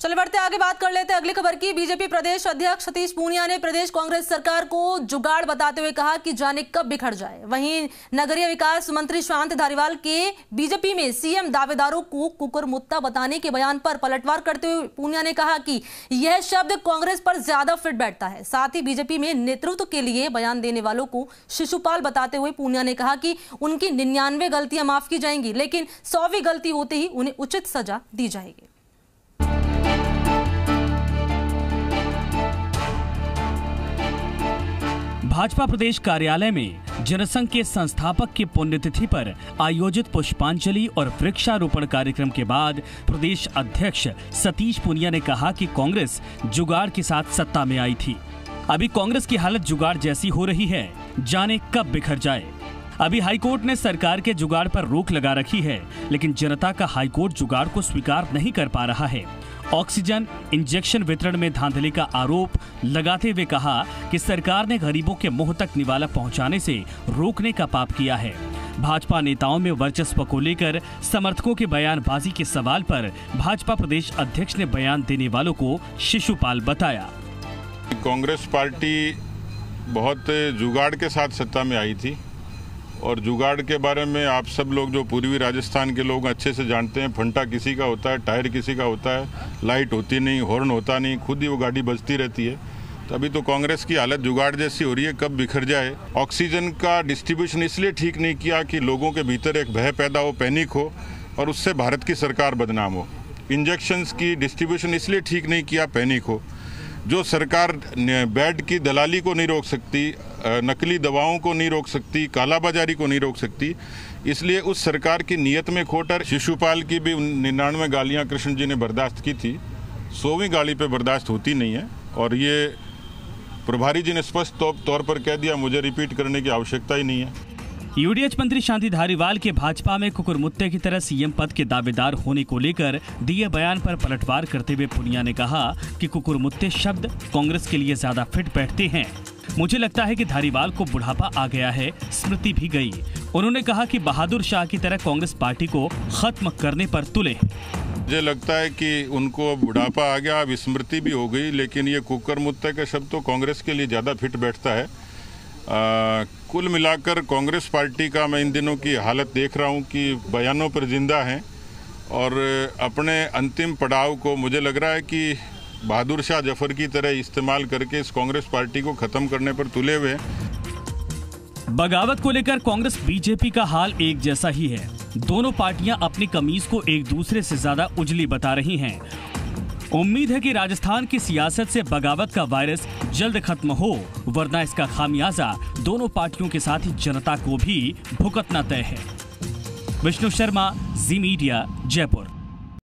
चलिए बढ़ते आगे बात कर लेते हैं अगली खबर की। बीजेपी प्रदेश अध्यक्ष सतीश पूनिया ने प्रदेश कांग्रेस सरकार को जुगाड़ बताते हुए कहा कि जाने कब बिखर जाए। वहीं नगरीय विकास मंत्री शांति धारीवाल के बीजेपी में सीएम दावेदारों को कुकुरमुत्ता बताने के बयान पर पलटवार करते हुए पूनिया ने कहा कि यह शब्द कांग्रेस पर ज्यादा फिट बैठता है। साथ ही बीजेपी में नेतृत्व के लिए बयान देने वालों को शिशुपाल बताते हुए पूनिया ने कहा कि उनकी 99 गलतियां माफ की जाएंगी, लेकिन 100वीं गलती होते ही उन्हें उचित सजा दी जाएगी। भाजपा प्रदेश कार्यालय में जनसंघ के संस्थापक की पुण्यतिथि पर आयोजित पुष्पांजलि और वृक्षारोपण कार्यक्रम के बाद प्रदेश अध्यक्ष सतीश पूनिया ने कहा कि कांग्रेस जुगाड़ के साथ सत्ता में आई थी। अभी कांग्रेस की हालत जुगाड़ जैसी हो रही है, जाने कब बिखर जाए। अभी हाईकोर्ट ने सरकार के जुगाड़ पर रोक लगा रखी है, लेकिन जनता का हाईकोर्ट जुगाड़ को स्वीकार नहीं कर पा रहा है। ऑक्सीजन इंजेक्शन वितरण में धांधली का आरोप लगाते हुए कहा कि सरकार ने गरीबों के मुंह तक निवाला पहुंचाने से रोकने का पाप किया है। भाजपा नेताओं में वर्चस्व को लेकर समर्थकों के बयानबाजी के सवाल पर भाजपा प्रदेश अध्यक्ष ने बयान देने वालों को शिशुपाल बताया। कांग्रेस पार्टी बहुत जुगाड़ के साथ सत्ता में आई थी और जुगाड़ के बारे में आप सब लोग जो पूर्वी राजस्थान के लोग अच्छे से जानते हैं। फंटा किसी का होता है, टायर किसी का होता है, लाइट होती नहीं, हॉर्न होता नहीं, खुद ही वो गाड़ी बजती रहती है। तो अभी तो कांग्रेस की हालत जुगाड़ जैसी हो रही है, कब बिखर जाए। ऑक्सीजन का डिस्ट्रीब्यूशन इसलिए ठीक नहीं किया कि लोगों के भीतर एक भय पैदा हो, पैनिक हो और उससे भारत की सरकार बदनाम हो। इंजेक्शंस की डिस्ट्रीब्यूशन इसलिए ठीक नहीं किया, पैनिक हो। जो सरकार बेड की दलाली को नहीं रोक सकती, नकली दवाओं को नहीं रोक सकती, कालाबाजारी को नहीं रोक सकती, इसलिए उस सरकार की नीयत में खोट है। शिशुपाल की भी 99 गालियां कृष्ण जी ने बर्दाश्त की थी, 100वीं गाली पे बर्दाश्त होती नहीं है। और ये प्रभारी जी ने स्पष्ट तौर पर कह दिया, मुझे रिपीट करने की आवश्यकता ही नहीं है। यूडीएच मंत्री शांति धारीवाल के भाजपा में कुकुरमुत्ते की तरह सीएम पद के दावेदार होने को लेकर दिए बयान पर पलटवार करते हुए पूनिया ने कहा कि कुकुरमुत्ते शब्द कांग्रेस के लिए ज्यादा फिट बैठते हैं। मुझे लगता है कि धारीवाल को बुढ़ापा आ गया है, स्मृति भी गई। उन्होंने कहा कि बहादुर शाह की तरह कांग्रेस पार्टी को खत्म करने पर तुले। मुझे लगता है कि उनको बुढ़ापा आ गया, अब स्मृति भी हो गई, लेकिन ये कुकुरमुत्ते का शब्द तो कांग्रेस के लिए ज्यादा फिट बैठता है। कुल मिलाकर कांग्रेस पार्टी का मैं इन दिनों की हालत देख रहा हूं कि बयानों पर जिंदा हैं और अपने अंतिम पड़ाव को मुझे लग रहा है कि बहादुर शाह जफर की तरह इस्तेमाल करके इस कांग्रेस पार्टी को खत्म करने पर तुले हुए हैं। बगावत को लेकर कांग्रेस बीजेपी का हाल एक जैसा ही है। दोनों पार्टियां अपनी कमीज को एक दूसरे से ज्यादा उजली बता रही हैं। उम्मीद है कि राजस्थान की सियासत से बगावत का वायरस जल्द खत्म हो, वरना इसका खामियाजा दोनों पार्टियों के साथ ही जनता को भी भुगतना तय है। विष्णु शर्मा, जी मीडिया, जयपुर।